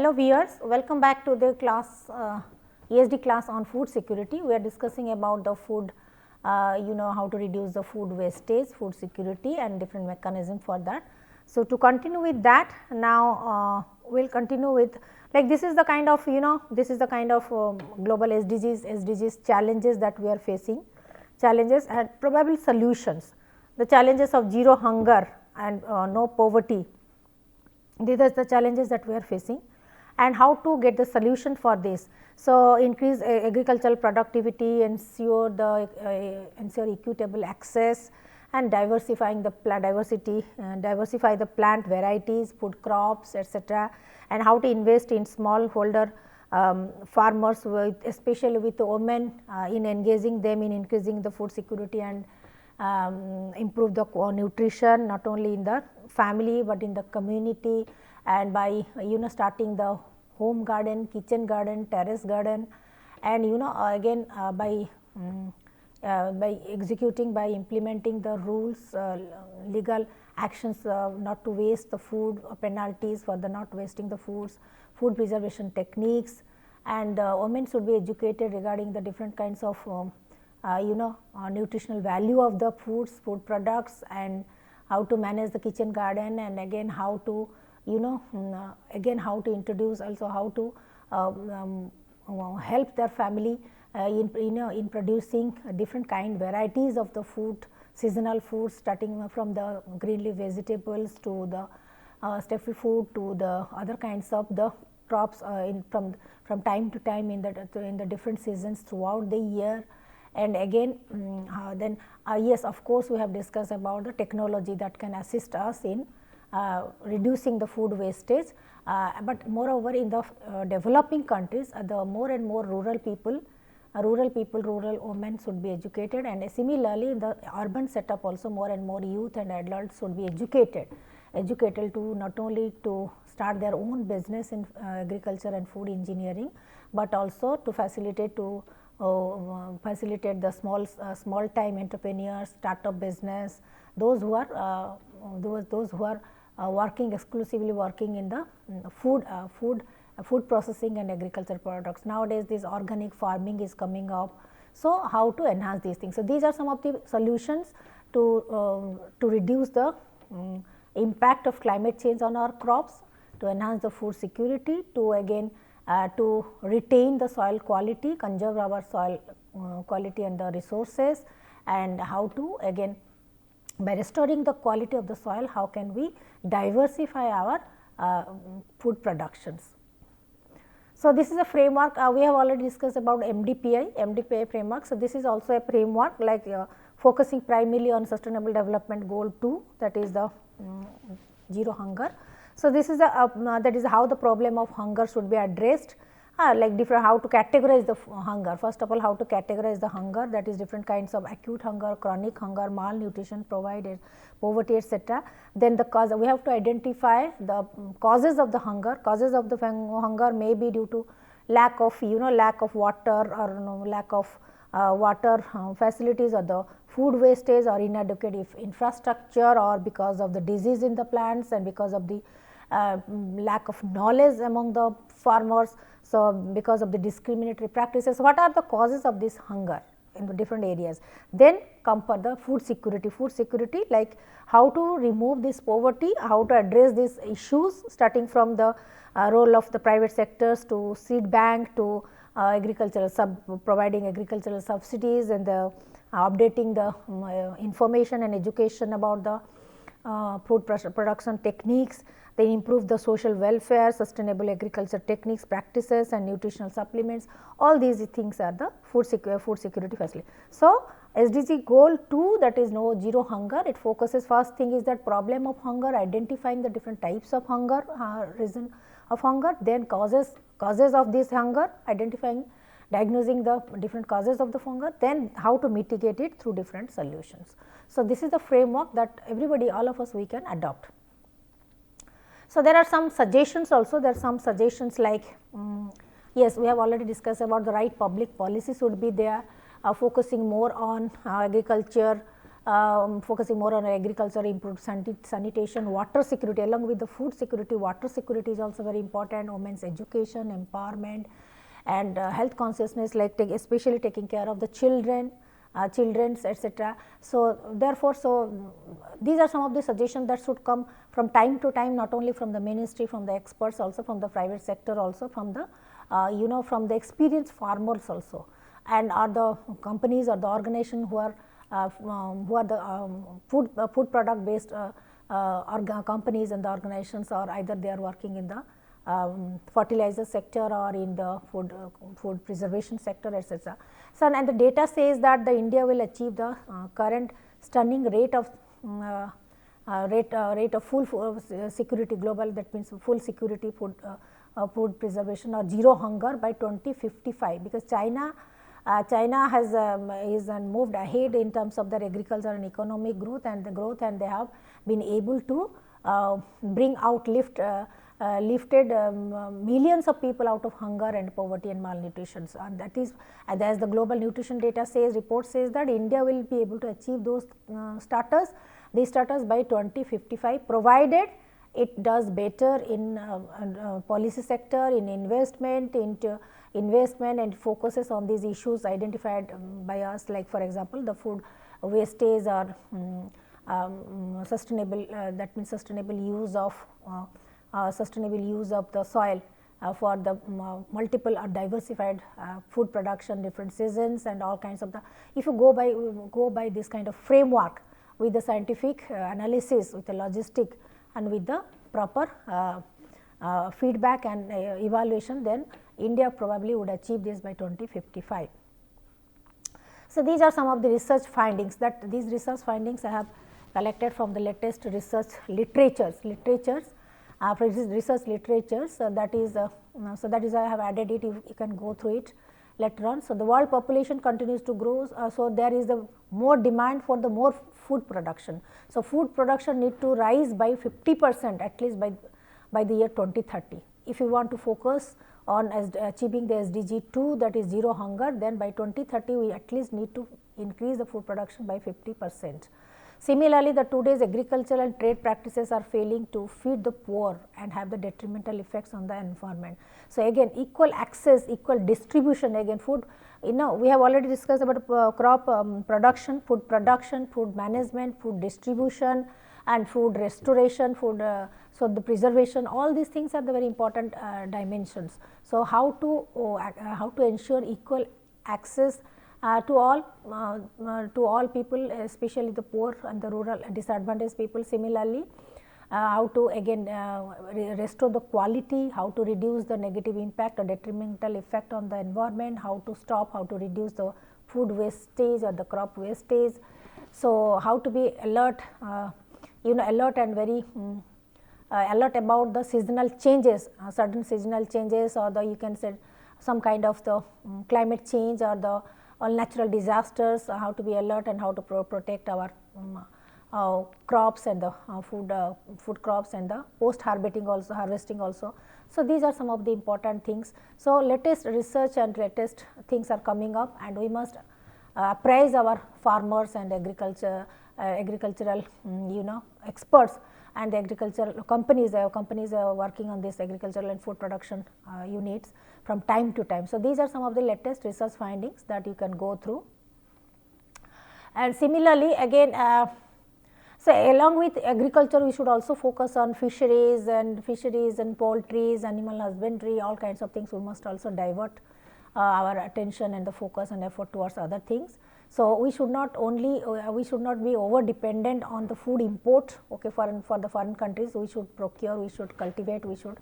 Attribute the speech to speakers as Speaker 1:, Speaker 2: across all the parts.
Speaker 1: Hello viewers, welcome back to the class ESD class on food security. We are discussing about the food, how to reduce the food wastage, food security and different mechanism for that. So, to continue with that, now we will continue with, like, this is the kind of this is the kind of global SDGs challenges that we are facing, challenges and probable solutions. The challenges of zero hunger and no poverty, these are the challenges that we are facing and how to get the solution for this. So, increase agricultural productivity, ensure equitable access and diversifying the plant diversity, diversify the plant varieties, food crops, etc., and how to invest in smallholder farmers, with especially with the women, in engaging them in increasing the food security and improve the nutrition not only in the family, but in the community, and by starting the home garden, kitchen garden, terrace garden, and again by executing, by implementing the rules, legal actions not to waste the food, penalties for the not wasting the foods, food preservation techniques, and women should be educated regarding the different kinds of nutritional value of the foods, food products, and how to manage the kitchen garden, and again how to how to introduce, also how to help their family in producing different kind varieties of the food, seasonal foods, starting from the green leaf vegetables to the staple food to the other kinds of the crops from time to time in the different seasons throughout the year. And again then yes, of course, we have discussed about the technology that can assist us in reducing the food wastage, but moreover in the developing countries, the more and more rural people, rural women should be educated, and similarly in the urban setup also more and more youth and adults should be educated to not only to start their own business in agriculture and food engineering, but also to facilitate the small time entrepreneurs, startup business, those who are exclusively working in the food processing and agriculture products. Nowadays this organic farming is coming up, so how to enhance these things. So, these are some of the solutions to reduce the impact of climate change on our crops, to enhance the food security, to again to retain the soil quality, conserve our soil quality and the resources, and how to again by restoring the quality of the soil, how can we diversify our food productions. So, this is a framework we have already discussed about MDPI framework. So, this is also a framework like focusing primarily on sustainable development goal 2, that is the zero hunger. So, this is that is how the problem of hunger should be addressed, like different how to categorize the hunger. First of all, how to categorize the hunger, that is different kinds of acute hunger, chronic hunger, malnutrition, poverty, etc. Then the cause, we have to identify the causes of the hunger. Causes of the hunger may be due to lack of water, or lack of water facilities, or the food wastage, or inadequate infrastructure, or because of the disease in the plants, and because of the lack of knowledge among the farmers. So, because of the discriminatory practices, what are the causes of this hunger in the different areas? Then come for the food security, like how to remove this poverty, how to address these issues, starting from the role of the private sectors to seed bank to providing agricultural subsidies, and the updating the information and education about the food production techniques, then improve the social welfare, sustainable agriculture techniques, practices, and nutritional supplements. All these things are the food security facility. So, SDG goal 2, that is zero hunger, it focuses, first thing is that problem of hunger, identifying the different types of hunger, reason of hunger, then causes of this hunger, diagnosing the different causes of the hunger, then how to mitigate it through different solutions. So, this is the framework that everybody, all of us, we can adopt. So, there are some suggestions also, there are some suggestions like yes, we have already discussed about the right public policy should be there, focusing more on agriculture, focusing more on agriculture, improved sanitation, water security. Along with the food security, water security is also very important, women's education, empowerment, and health consciousness, like especially taking care of the children, children's, etc. So, therefore, these are some of the suggestions that should come from time to time, not only from the ministry, from the experts, also from the private sector, also from the from the experienced farmers also, and are the companies or the organization who are the food product based companies and the organizations, or either they are working in the fertilizer sector or in the food preservation sector, etc. So, and the data says that the India will achieve the current stunning rate of full security global, that means full security food preservation or zero hunger by 2055, because China has is moved ahead in terms of their agriculture and economic growth, and they have been able to bring out lifted millions of people out of hunger and poverty and malnutrition. So, and that is, as the global nutrition data says, report says that India will be able to achieve these status by 2055, provided it does better in policy sector, in investment and focuses on these issues identified by us, like for example, the food wastage or sustainable, that means sustainable use of the soil for the multiple or diversified food production, different seasons, and all kinds of the. If you go by this kind of framework with the scientific analysis, with the logistic, and with the proper feedback and evaluation, then India probably would achieve this by 2055. So, these are some of the research findings, that these research findings I have collected from the latest research literatures, research literatures. That is I have added it. You can go through it later on. So, the world population continues to grow. So, there is the more demand for the more food production. So, food production need to rise by 50% at least by the year 2030. If you want to focus on achieving the SDG 2, that is zero hunger, then by 2030 we at least need to increase the food production by 50%. Similarly, the today's agricultural and trade practices are failing to feed the poor and have the detrimental effects on the environment. So, again equal access, equal distribution, again food, we have already discussed about crop production, food management, food distribution, and food restoration, so the preservation, all these things are the very important dimensions. So, how to ensure equal access to all people, especially the poor and the rural disadvantaged people. Similarly, how to again restore the quality, how to reduce the negative impact or detrimental effect on the environment, how to reduce the food wastage or the crop wastage. So, how to be alert, alert and very alert about the seasonal changes, certain seasonal changes, or you can say some kind of the climate change or the all natural disasters, how to be alert and how to protect our crops and the food crops and the post harvesting also. So, these are some of the important things. So, latest research and latest things are coming up, and we must praise our farmers and agricultural experts and the agricultural companies are working on this agricultural and food production units from time to time. So, these are some of the latest research findings that you can go through. And similarly, again so along with agriculture, we should also focus on fisheries and poultries, animal husbandry, all kinds of things. We must also divert our attention and the focus and effort towards other things. So, we should not be over dependent on the food import, okay, for the foreign countries. We should procure, we should cultivate, we should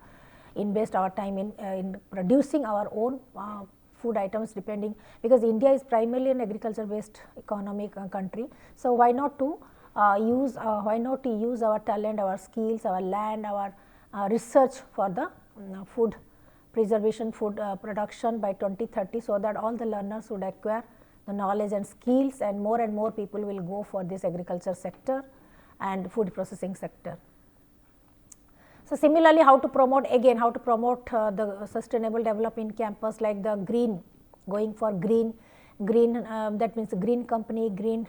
Speaker 1: invest our time in producing our own food items, depending, because India is primarily an agriculture based economic country. So, why not to use our talent, our skills, our land, our research for the food preservation, food production by 2030, so that all the learners would acquire the knowledge and skills, and more people will go for this agriculture sector and food processing sector. So, similarly, how to promote the sustainable development in campus, like the green, going for green green that means green company, green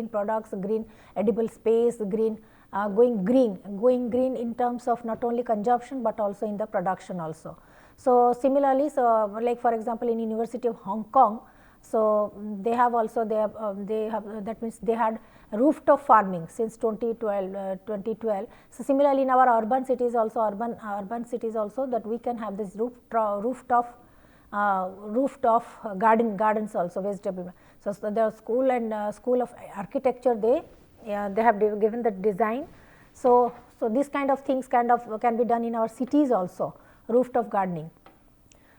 Speaker 1: products, green edible space, green going green in terms of not only consumption but also in the production also. So, similarly, so like for example, in University of Hong Kong, so they have also they have that means they had rooftop farming since 2012. So, similarly, in our urban cities also urban cities also that we can have this rooftop gardens also, vegetable. So, the school and school of architecture they have given the design. So, this kind of things can be done in our cities also, rooftop gardening.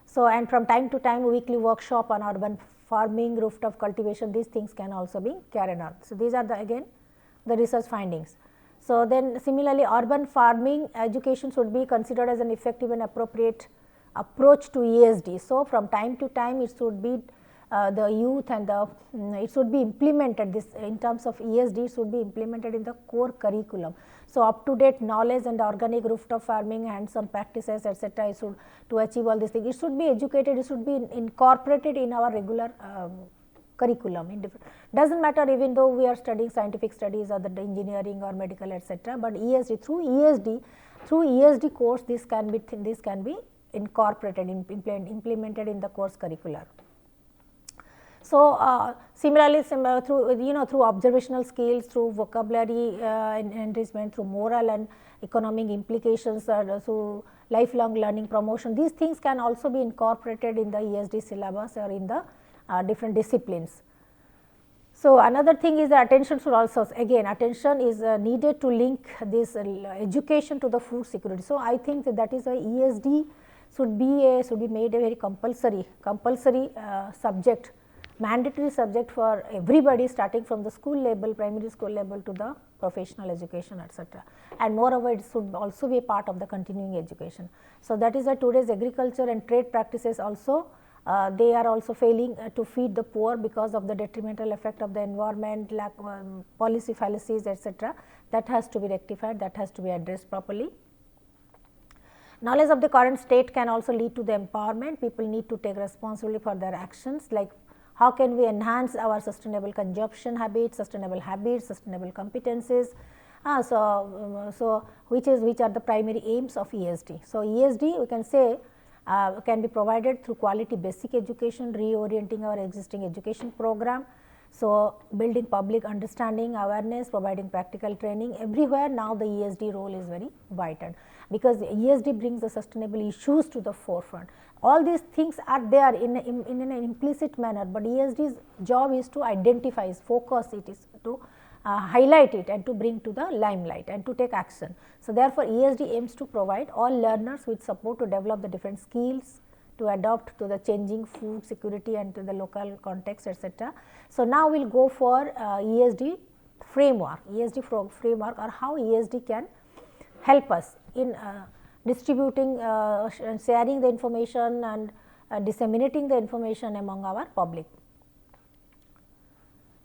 Speaker 1: So, and from time to time weekly workshop on urban farming, rooftop cultivation, these things can also be carried on. So, these are again the research findings. So, then similarly urban farming education should be considered as an effective and appropriate approach to ESD. So, from time to time it should be the youth and it should be implemented, this in terms of ESD it should be implemented in the core curriculum. So, up to date knowledge and organic rooftop farming, hands-on practices, etc. to achieve all these things, it should be educated, it should be incorporated in our regular curriculum. Does not matter even though we are studying scientific studies or the engineering or medical, etc. but ESD through ESD course this can be incorporated, implemented in the course curricular. So, similarly through observational skills, through vocabulary enrichment, through moral and economic implications, through lifelong learning promotion, these things can also be incorporated in the ESD syllabus or in the different disciplines. So, another thing is the attention should also, again attention is needed to link this education to the food security. So, I think that is why ESD should be made a very compulsory subject, mandatory subject for everybody starting from the school level, primary school level to the professional education, etc. And moreover, it should also be a part of the continuing education. So, that is why today's agriculture and trade practices also they are also failing to feed the poor because of the detrimental effect of the environment, lack policy fallacies, etc. That has to be rectified, that has to be addressed properly. Knowledge of the current state can also lead to the empowerment. People need to take responsibility for their actions, like how can we enhance our sustainable consumption habits, sustainable competencies. So, which are the primary aims of ESD. So, ESD we can say can be provided through quality basic education, reorienting our existing education program. So, building public understanding, awareness, providing practical training everywhere. Now, the ESD role is very vital because ESD brings the sustainable issues to the forefront. All these things are there in an implicit manner, but ESD's job is to identify, focus it, is to highlight it and to bring to the limelight and to take action. So, therefore, ESD aims to provide all learners with support to develop the different skills, to adapt to the changing food security and to the local context, etc. So, now we will go for ESD framework, framework or how ESD can help us in distributing, sharing the information and disseminating the information among our public.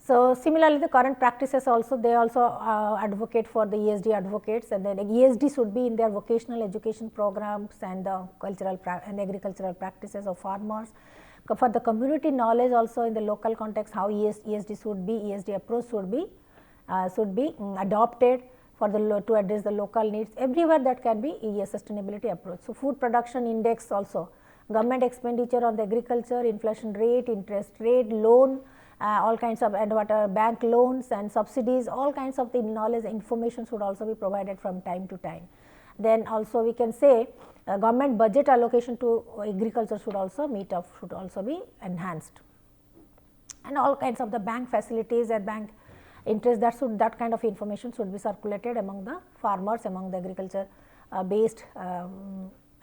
Speaker 1: So, similarly, the current practices also they also advocate for the ESD advocates, and then ESD should be in their vocational education programs and the cultural and agricultural practices of farmers. For the community knowledge also in the local context, how ESD should be, ESD approach should be adopted for the to address the local needs everywhere. That can be a sustainability approach. So, food production index also, government expenditure on the agriculture, inflation rate, interest rate, loan, all kinds of and bank loans and subsidies, all kinds of the knowledge information should also be provided from time to time. Then also we can say government budget allocation to agriculture should also be enhanced, and all kinds of the bank facilities and bank interest, that kind of information should be circulated among the farmers, among the agriculture based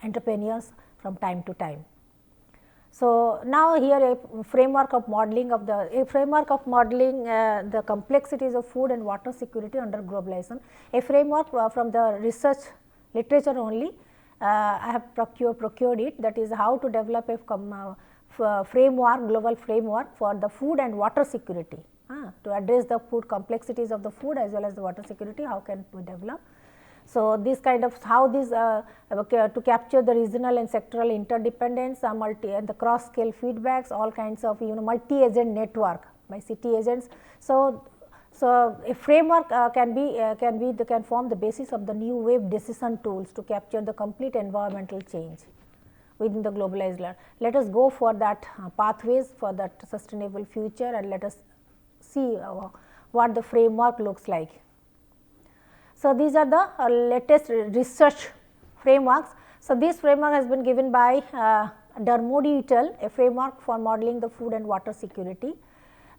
Speaker 1: entrepreneurs from time to time. So, now here a framework of modeling the complexities of food and water security under globalization, a framework from the research literature only. I have procured it, that is how to develop a framework, global framework for the food and water security. To address the food complexities of the food as well as the water security, how can we develop. So, this kind of how this to capture the regional and sectoral interdependence, the cross scale feedbacks, all kinds of multi agent network by city agents. So, a framework can form the basis of the new wave decision tools to capture the complete environmental change within the globalized world. Let us go for that pathways for that sustainable future, and let us see what the framework looks like. So, these are the latest research frameworks. So, this framework has been given by Dermody et al., a framework for modeling the food and water security.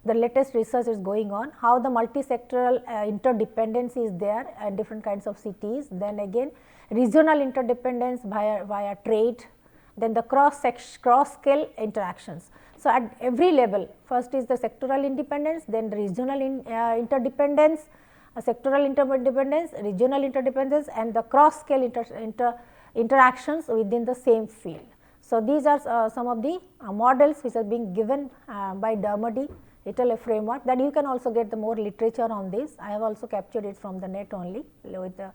Speaker 1: The latest research is going on, how the multi-sectoral interdependence is there and different kinds of cities. Then again regional interdependence via trade, then the cross scale interactions. So, at every level, first is the sectoral independence, then the regional interdependence, sectoral interdependence, regional interdependence, and the cross scale interactions within the same field. So, these are some of the models which are being given by Dermody et al., a framework that you can also get the more literature on this. I have also captured it from the net only with the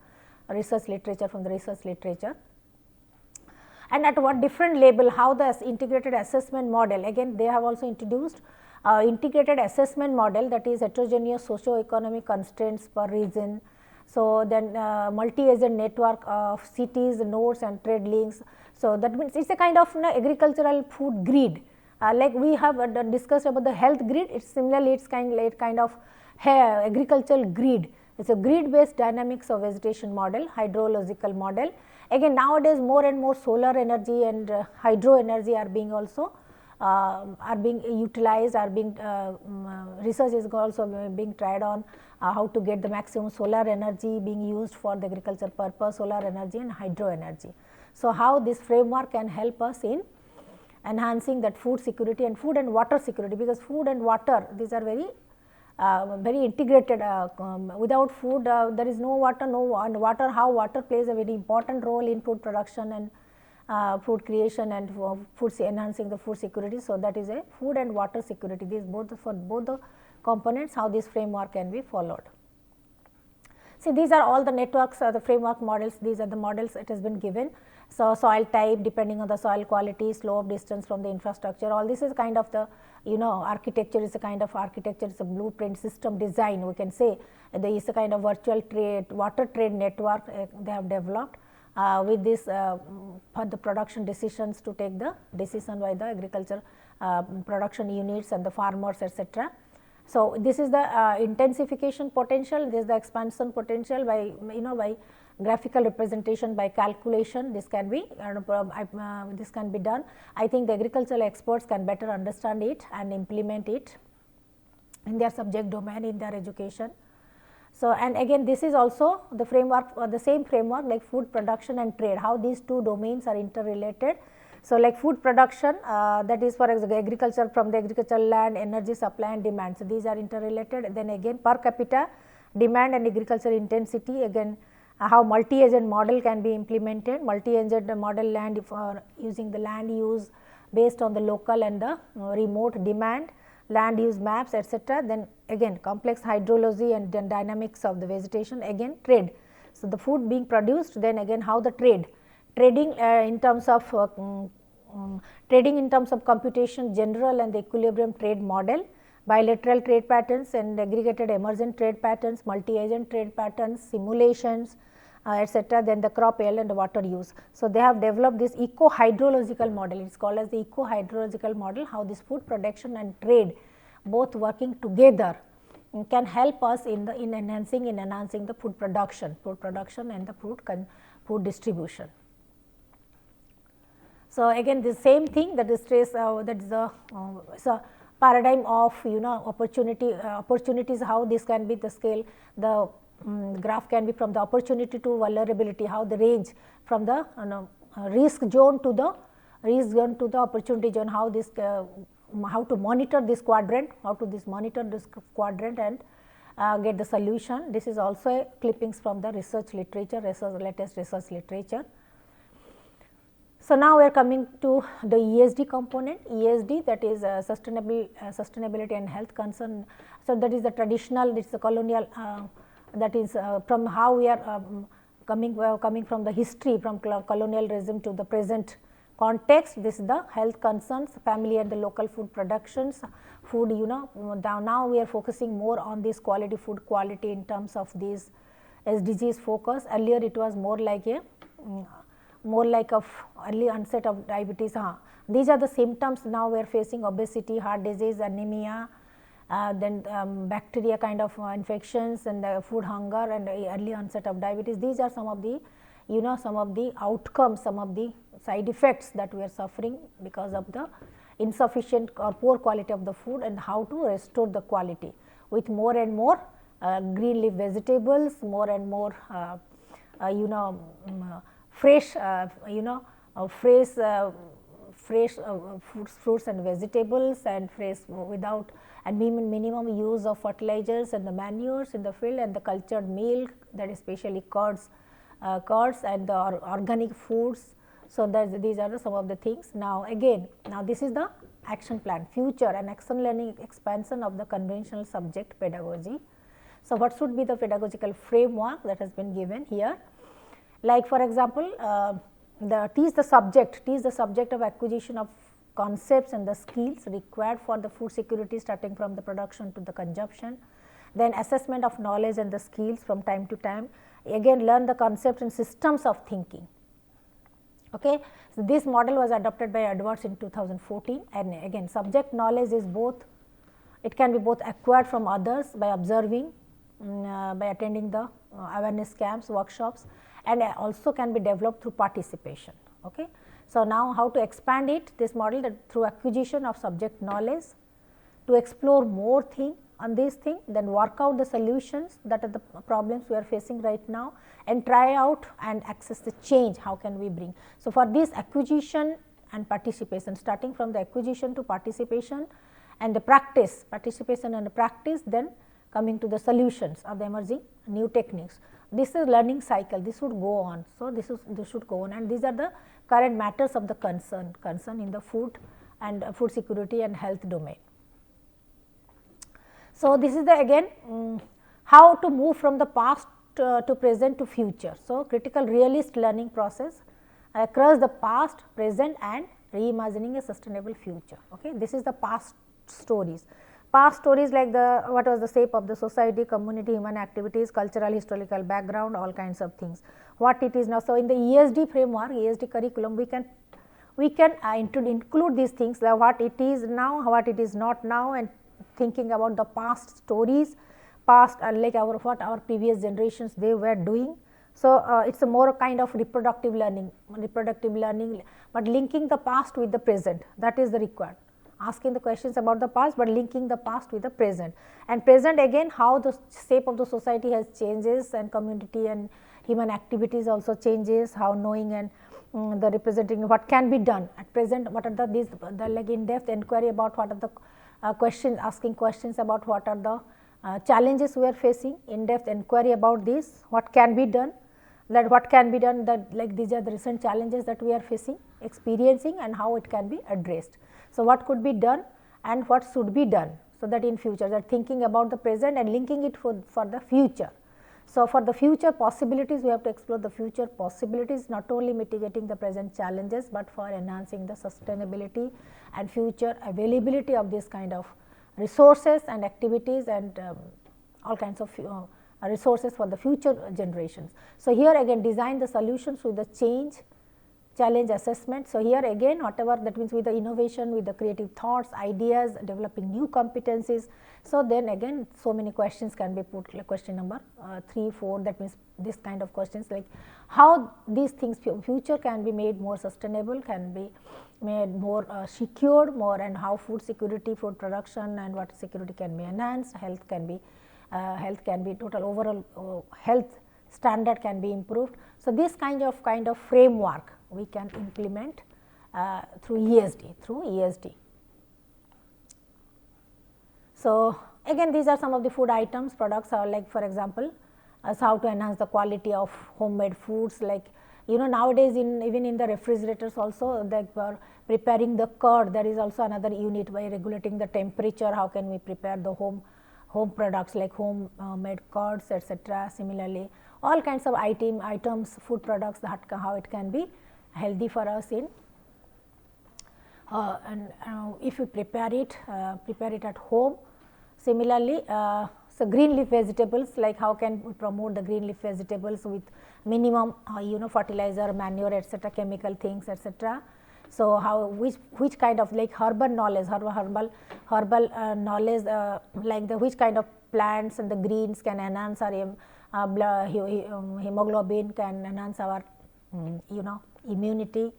Speaker 1: research literature from the research literature. And at what different level, how the integrated assessment model, again they have also introduced integrated assessment model, that is heterogeneous socio-economic constraints per region. So, then multi-agent network of cities, nodes and trade links. So, that means it is a kind of agricultural food grid. Like we have discussed about the health grid, it is similarly it is kind of agricultural grid. It is a grid based dynamics of vegetation model, hydrological model. Again nowadays more and more solar energy and hydro energy are being also are being utilized, are being research is also being tried on how to get the maximum solar energy being used for the agriculture purpose, solar energy and hydro energy. So, how this framework can help us in enhancing that food security and food and water security, because food and water, these are very integrated. Without food there is no water, and water, how water plays a very important role in food production and food creation and enhancing the food security. So, that is a food and water security, these both for both the components, how this framework can be followed. See, these are all the networks, the framework models, these are the models it has been given. So, soil type depending on the soil quality, slope, distance from the infrastructure, all this is kind of the architecture, is a kind of architecture, is a blueprint system design, we can say. There is a kind of virtual trade, water trade network they have developed with this for the production decisions, to take the decision by the agriculture production units and the farmers, etc. So, this is the intensification potential, this is the expansion potential by by graphical representation, by calculation, this can be done. I think the agricultural experts can better understand it and implement it in their subject domain, in their education. So, and again this is also the framework, the same framework like food production and trade, how these two domains are interrelated. So, like food production, that is for example agriculture, from the agricultural land, energy supply and demand. So, these are interrelated. Then again per capita demand and agriculture intensity, again how multi-agent model can be implemented, multi-agent model land for using the land use based on the local and the remote demand, land use maps, etc. Then again complex hydrology and then dynamics of the vegetation, again trade. So, the food being produced, then again how the trading in terms of trading in terms of computation, general and the equilibrium trade model, bilateral trade patterns and aggregated emergent trade patterns, multi-agent trade patterns, simulations, etc. Then the crop yield and the water use. So, they have developed this eco-hydrological model, it is called as the eco-hydrological model, how this food production and trade both working together can help us in enhancing the food production and the food distribution. So, again the same thing, that is trace that is the paradigm of opportunities, how this can be the scale, the graph can be from the opportunity to vulnerability, how the range from the risk zone to the opportunity zone, how this how to monitor this quadrant, and get the solution. This is also a clippings from the research literature, latest research literature. So, now we are coming to the ESD component, ESD, that is sustainability and health concern. So, that is the traditional, this is the colonial, that is from how we are coming from the history, from colonialism to the present context. This is the health concerns, family and the local food productions, food, now we are focusing more on this quality, food quality in terms of these SDGs focus. Earlier it was more like a early onset of diabetes. These are the symptoms. Now we are facing obesity, heart disease, anemia, then bacteria kind of infections, and food hunger, and early onset of diabetes. These are some of the some of the outcomes, some of the side effects that we are suffering because of the insufficient or poor quality of the food, and how to restore the quality with more and more green leaf vegetables, more and more fresh fruits and vegetables, and fresh without and minimum use of fertilizers and the manures in the field, and the cultured milk, that is especially curds and the organic foods. So, these are some of the things. Now this is the action plan, future and action learning expansion of the conventional subject pedagogy. So, what should be the pedagogical framework that has been given here? Like for example, teach the subject of acquisition of concepts and the skills required for the food security, starting from the production to the consumption. Then assessment of knowledge and the skills from time to time. Again, learn the concepts and systems of thinking. Okay. So, this model was adopted by Edwards in 2014, and again subject knowledge is both, it can be both acquired from others by observing, by attending the awareness camps, workshops, and also can be developed through participation. Okay. So, now how to expand it, this model, that through acquisition of subject knowledge, to explore more thing on this thing, then work out the solutions that are the problems we are facing right now, and try out and access the change, how can we bring. So, for this acquisition and participation, starting from the acquisition to participation and the practice, participation and the practice, then coming to the solutions of the emerging new techniques. This is learning cycle, this should go on. So, this should go on, and these are the current matters of the concern in the food and food security and health domain. So, this is the again how to move from the past to present to future. So, critical realist learning process across the past, present, and reimagining a sustainable future. Okay. This is the past stories. Past stories like what was the shape of the society, community, human activities, cultural, historical background, all kinds of things. What it is now. So, in the ESD framework, ESD curriculum, we can include these things, like what it is now, what it is not now, and thinking about the past stories, past like what our previous generations they were doing. So, it is a more kind of reproductive learning, but linking the past with the present, that is the required. Asking the questions about the past, but linking the past with the present, and present again how the shape of the society has changes, and community and human activities also changes, how knowing and the representing what can be done at present, what are the like in depth inquiry about what are the questions, asking questions about what are the challenges we are facing, in depth inquiry about this, what can be done, that what can be done, that like these are the recent challenges that we are facing, experiencing, and how it can be addressed. So, what could be done and what should be done, so that in future, that thinking about the present and linking it for the future. So, for the future possibilities, we have to explore the future possibilities, not only mitigating the present challenges, but for enhancing the sustainability and future availability of this kind of resources and activities, and all kinds of resources for the future generations. So, here again design the solutions with the challenge assessment. So, here again whatever that means with the innovation, with the creative thoughts, ideas, developing new competencies. So, then again so many questions can be put, like question number 3, 4, that means this kind of questions, like how these things future can be made more sustainable, can be made more secured more, and how food security, food production and water security can be enhanced, health can be total overall health standard can be improved. So, this kind of framework we can implement through ESD. So, again these are some of the food items, products are like for example, as how to enhance the quality of homemade foods, like nowadays even in the refrigerators also, like for preparing the curd, there is also another unit by regulating the temperature, how can we prepare the home products like home made curds, etc. Similarly, all kinds of items, food products, that how it can be healthy for us in and if you prepare it at home. Similarly, so green leaf vegetables, like how can we promote the green leaf vegetables with minimum fertilizer, manure, etc., chemical things, etc. So how which kind of like herbal knowledge, herbal knowledge, like the which kind of plants and the greens can enhance our hemoglobin, can enhance our immunity,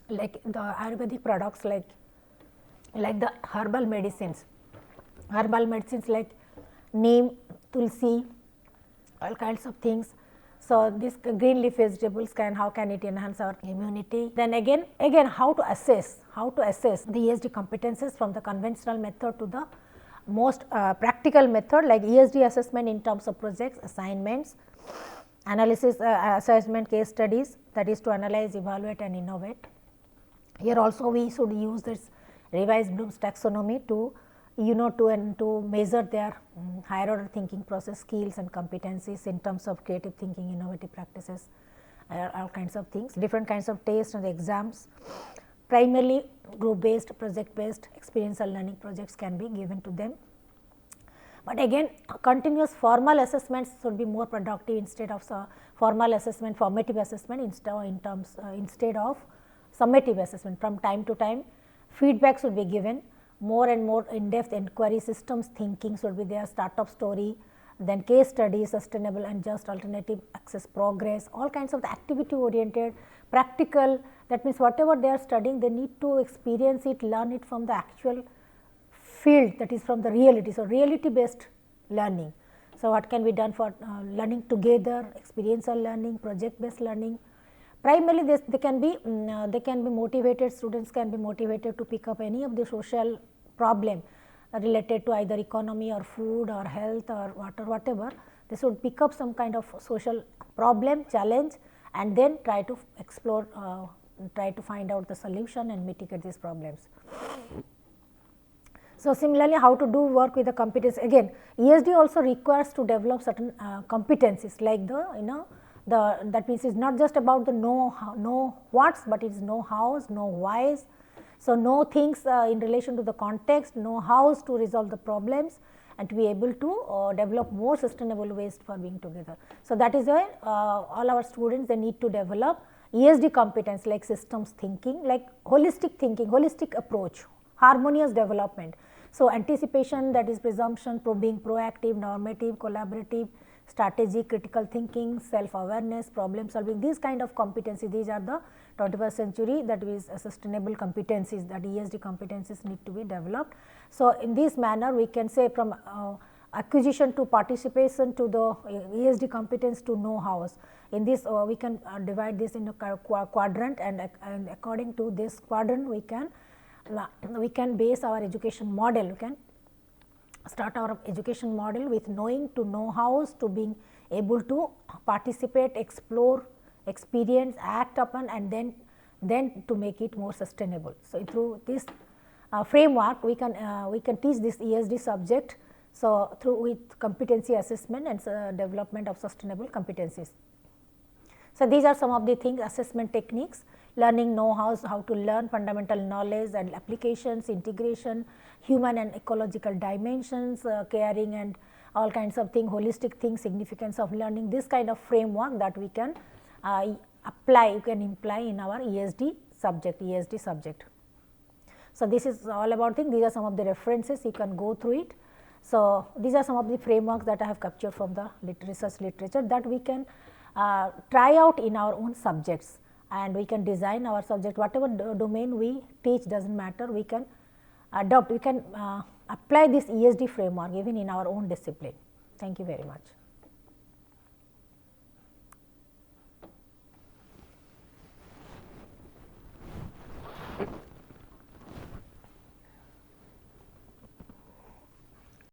Speaker 1: like the Ayurvedic products, like the herbal medicines like neem, tulsi, all kinds of things. So this green leaf vegetables how can it enhance our immunity? Then again how to assess the ESD competences from the conventional method to the most practical method, like ESD assessment in terms of projects, assignments, analysis, assessment, case studies, that is to analyze, evaluate and innovate. Here also we should use this revised Bloom's taxonomy to to measure their higher order thinking process, skills and competencies in terms of creative thinking, innovative practices, all kinds of things, different kinds of tests and exams. Primarily group based, project based, experiential learning projects can be given to them. But again, continuous formal assessments should be more productive instead of formal assessment, formative assessment instead of summative assessment. From time to time, feedback should be given, more and more in-depth inquiry, systems thinking should be there, startup story, then case study, sustainable and just alternative access progress, all kinds of the activity oriented, practical. That means whatever they are studying, they need to experience it, learn it from the actual field, that is from the reality. So reality based learning. So what can be done for learning together, experiential learning, project based learning. Primarily they can be motivated, students can be motivated to pick up any of the social problem related to either economy or food or health or water, whatever. They should pick up some kind of social problem, challenge, and then try to explore, try to find out the solution and mitigate these problems. So similarly, how to do work with the competence, again ESD also requires to develop certain competencies, like that means it's not just about the know what's, but it's know hows, know whys. So know things in relation to the context, know hows to resolve the problems, and to be able to develop more sustainable ways for being together. So that is why all our students, they need to develop ESD competence, like systems thinking, like holistic thinking, holistic approach, harmonious development. So anticipation, that is presumption, being proactive, normative, collaborative, strategy, critical thinking, self-awareness, problem solving, these kind of competencies, these are the 21st century, that is sustainable competencies, that ESD competencies need to be developed. So in this manner, we can say from acquisition to participation to the ESD competence to know-hows. In this we can divide this into quadrant, and according to this quadrant we can base our education model. We can start our education model with knowing to know-hows, to being able to participate, explore, experience, act upon, and then to make it more sustainable. So through this framework we can teach this ESD subject, so through with competency assessment and development of sustainable competencies. So these are some of the things, assessment techniques, learning know-hows, how to learn, fundamental knowledge and applications, integration, human and ecological dimensions, caring and all kinds of things, holistic things, significance of learning, this kind of framework that we can apply, you can imply in our ESD subject. So this is all about things, these are some of the references, you can go through it. So these are some of the frameworks that I have captured from the research literature that we can try out in our own subjects, and we can design our subject, whatever domain we teach does not matter, we can adopt, we can apply this ESD framework even in our own discipline. Thank you very much.